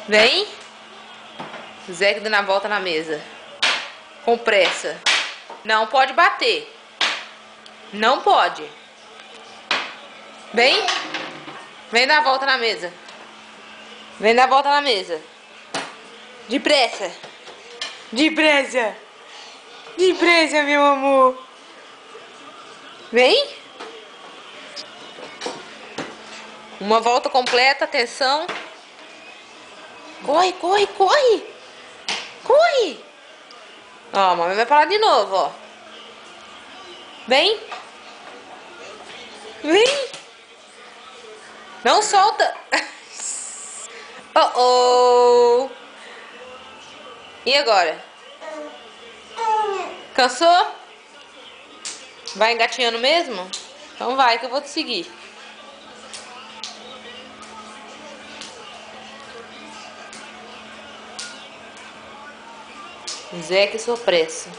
Vem. Zé que dando a volta na mesa. Com pressa. Não pode bater. Não pode. Vem. Vem dar a volta na mesa. Vem dar a volta na mesa. Depressa. Depressa. Depressa, meu amor. Vem. Uma volta completa, atenção. Corre, corre, corre. Corre. Ó, a mamãe vai falar de novo, ó. Vem. Vem. Não solta. Oh, oh. E agora? Cansou? Vai engatinhando mesmo? Então vai que eu vou te seguir. Zé que sua pressa.